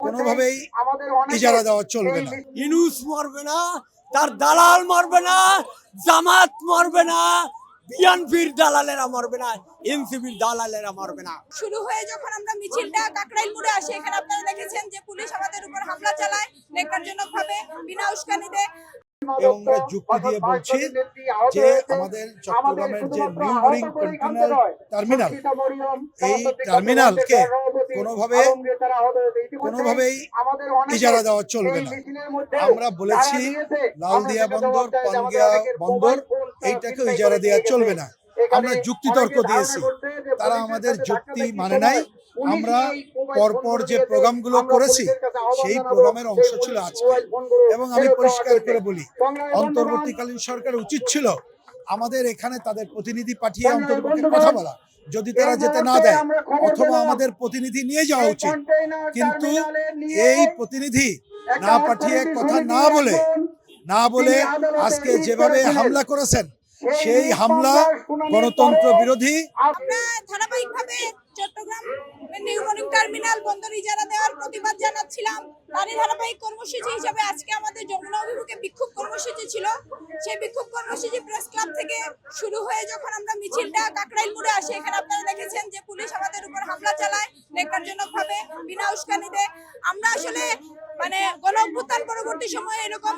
কোনোভাবেই ইজারা দেওয়া চলবে না। ইউনূস মরবে না, তার দালাল মরবে না, জামাত মরবে না, বিএনপির দালালেরা মরবে না, এনসিপির দালালেরা মরবে না। শুরু হয়ে যখন আমরা মিছিলটা কাকরাইল মোড়ে আসি, এখানে আপনারা দেখেছেন যে পুলিশ আমাদের উপর হামলা চালায় ন্যাক্কারজনকভাবে, বিনা উস্কানিতে। এবং আমরা যুক্তি দিয়ে বলছি যে আমাদের চট্টগ্রামের যে নিউ মরিং কন্টেইনার টার্মিনাল, এই টার্মিনালকে কোনোভাবেই ইজারা দেওয়া চলবে না। আমরা বলেছি লালদিয়া বন্দর, পানগিয়া বন্দর, এইটাকেও ইজারা দেওয়া চলবে না। আমরা যুক্তিতর্ক দিয়েছি, তারা আমাদের যুক্তি মানে নাই। আমরা পরপর যে প্রোগ্রামগুলো করেছি সেই প্রোগ্রামের অংশ ছিল আজকে। এবং আমি পরিষ্কার করে বলি, অন্তর্বর্তীকালীন সরকারের উচিত ছিল আমাদের এখানে তাদের প্রতিনিধি পাঠিয়ে অন্তর্বর্তী কথা বলা, যদি তারা যেতে না দেয়, অথবা আমাদের প্রতিনিধি নিয়ে যাওয়া উচিত। কিন্তু এই প্রতিনিধি না পাঠিয়ে, কথা না বলে আজকে যেভাবে হামলা করেছেন, সেই হামলা গণতন্ত্র বিরোধী। আমরা ধারাবাহিকভাবে চট্টগ্রাম নিউ মর্নিং টার্মিনাল বন্দর ইজারা দেওয়ার প্রতিবাদ জানাচ্ছিলাম। তারই ধারাবাহিক কর্মসূচি হিসেবে আজকে আমাদের যমুনা অভিমুখে বিক্ষোভ কর্মসূচি ছিল। সেই বিক্ষোভ কর্মসূচি প্রেস ক্লাব থেকে শুরু হয়ে যখন আমরা মিছিলটা কাকরাইল মোড়ে আসি, এখানে আপনারা দেখেছেন যে পুলিশ আমাদের উপর হামলা চালায় ন্যাক্কারজনকভাবে, বিনা উস্কানিতে। আমরা আসলে গণ অভ্যুত্থান পরবর্তী সময়ে এরকম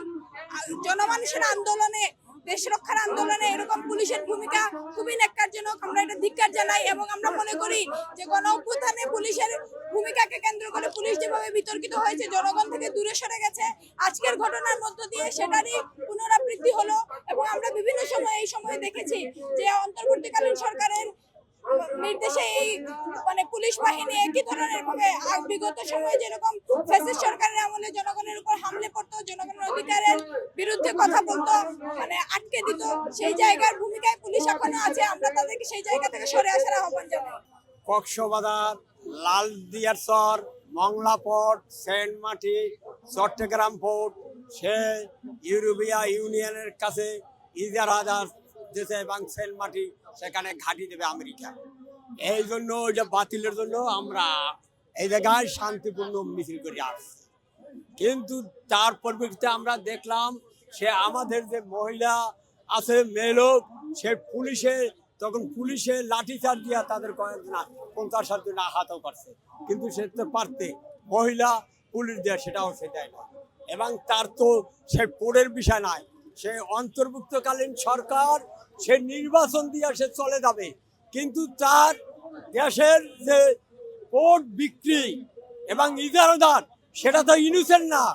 জনমানুষের আন্দোলনে, দেশ রক্ষার আন্দোলনে এরকম পুলিশের ভূমিকা খুবই ন্যাক্কারজনক। আমরা এটা ধিক্কার জানাই এবং আমরা মনে করি যে গণ অভ্যুত্থানে পুলিশের ভূমিকাকে কেন্দ্র করে পুলিশ যেভাবে বিতর্কিত হয়েছে, জনগণ থেকে দূরে সরে গেছে, আজকের ঘটনার মধ্য দিয়ে সেটারই পুনরাবৃত্তি হলো। এবং আমরা বিভিন্ন সময় এই সময়ে দেখেছি যে অন্তর্বর্তীকালীন সরকারের নির্দেশে এই পুলিশ বাহিনী একই ধরনের ভাবে বিগত সময়ে যেরকম ফ্যাসিস্ট সরকারের আমলে জনগণের উপর হামলে পড়তো, জনগণের অধিকারের বিরুদ্ধে কথা বলতো, আটকে দিত, সেই জায়গার ভূমিকায় পুলিশ এখনো আছে। আমরা তাদেরকে সেই জায়গা থেকে সরে আসার আহ্বান জানাই। কক্সবাজার, লালদিয়ার চর, Mongla port, Saint মার্টি, Chittagong port, সে ইউরোপিয়া ইউনিয়নের কাছে ইজারা দিয়েছে এবং সেন্ট মার্টি সেখানে ঘাঁটি দেবে আমেরিকা। এই জন্য ওইটা বাতিলের জন্য আমরা এই জায়গায় শান্তিপূর্ণ মিছিল করে আসছি। কিন্তু তার পরিপ্রেক্ষিতে আমরা দেখলাম সে আমাদের যে মহিলা আছে, মেয়ে লোক, সে পুলিশে লাঠিচার্জ দিয়া তাদের 50 জন আহত করছে। কিন্তু সে তো পারতে মহিলা পুলিশ দেয়, সেটাও সে দেয় না। এবং তার তো সে পরের বিষয় নয়, সে অন্তর্ভুক্তকালীন সরকার, সে নির্বাচন দিয়ে সে চলে যাবে। কিন্তু তার দেশের যে কোর্ট বিক্রি এবং ইজারাদার, সেটা তো ইউনুসের না।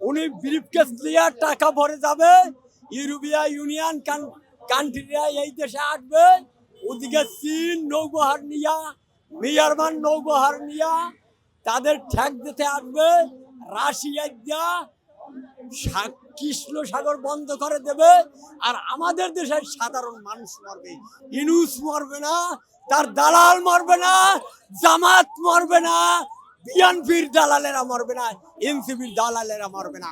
উনি ব্রিফকেস দিয়ে টাকা ভরে যাবে, ইউরোপিয়া ইউনিয়ন কান্ট্রিরা এই দেশে আসবে, ওদিকে চীন নৌবহার নিয়া, মিয়ানমার নৌবহার নিয়া তাদের ঠেক দিতে আসবে, রাশিয়া দিয়া কৃষ্ণ সাগর বন্ধ করে দেবে। আর আমাদের দেশের সাধারণ মানুষ মরবে। ইউনূস মরবে না, তার দালাল মরবে না, জামাত মরবে না, বিএনপির দালালেরা মরবে না, এনসিপির দালালেরা মরবে না।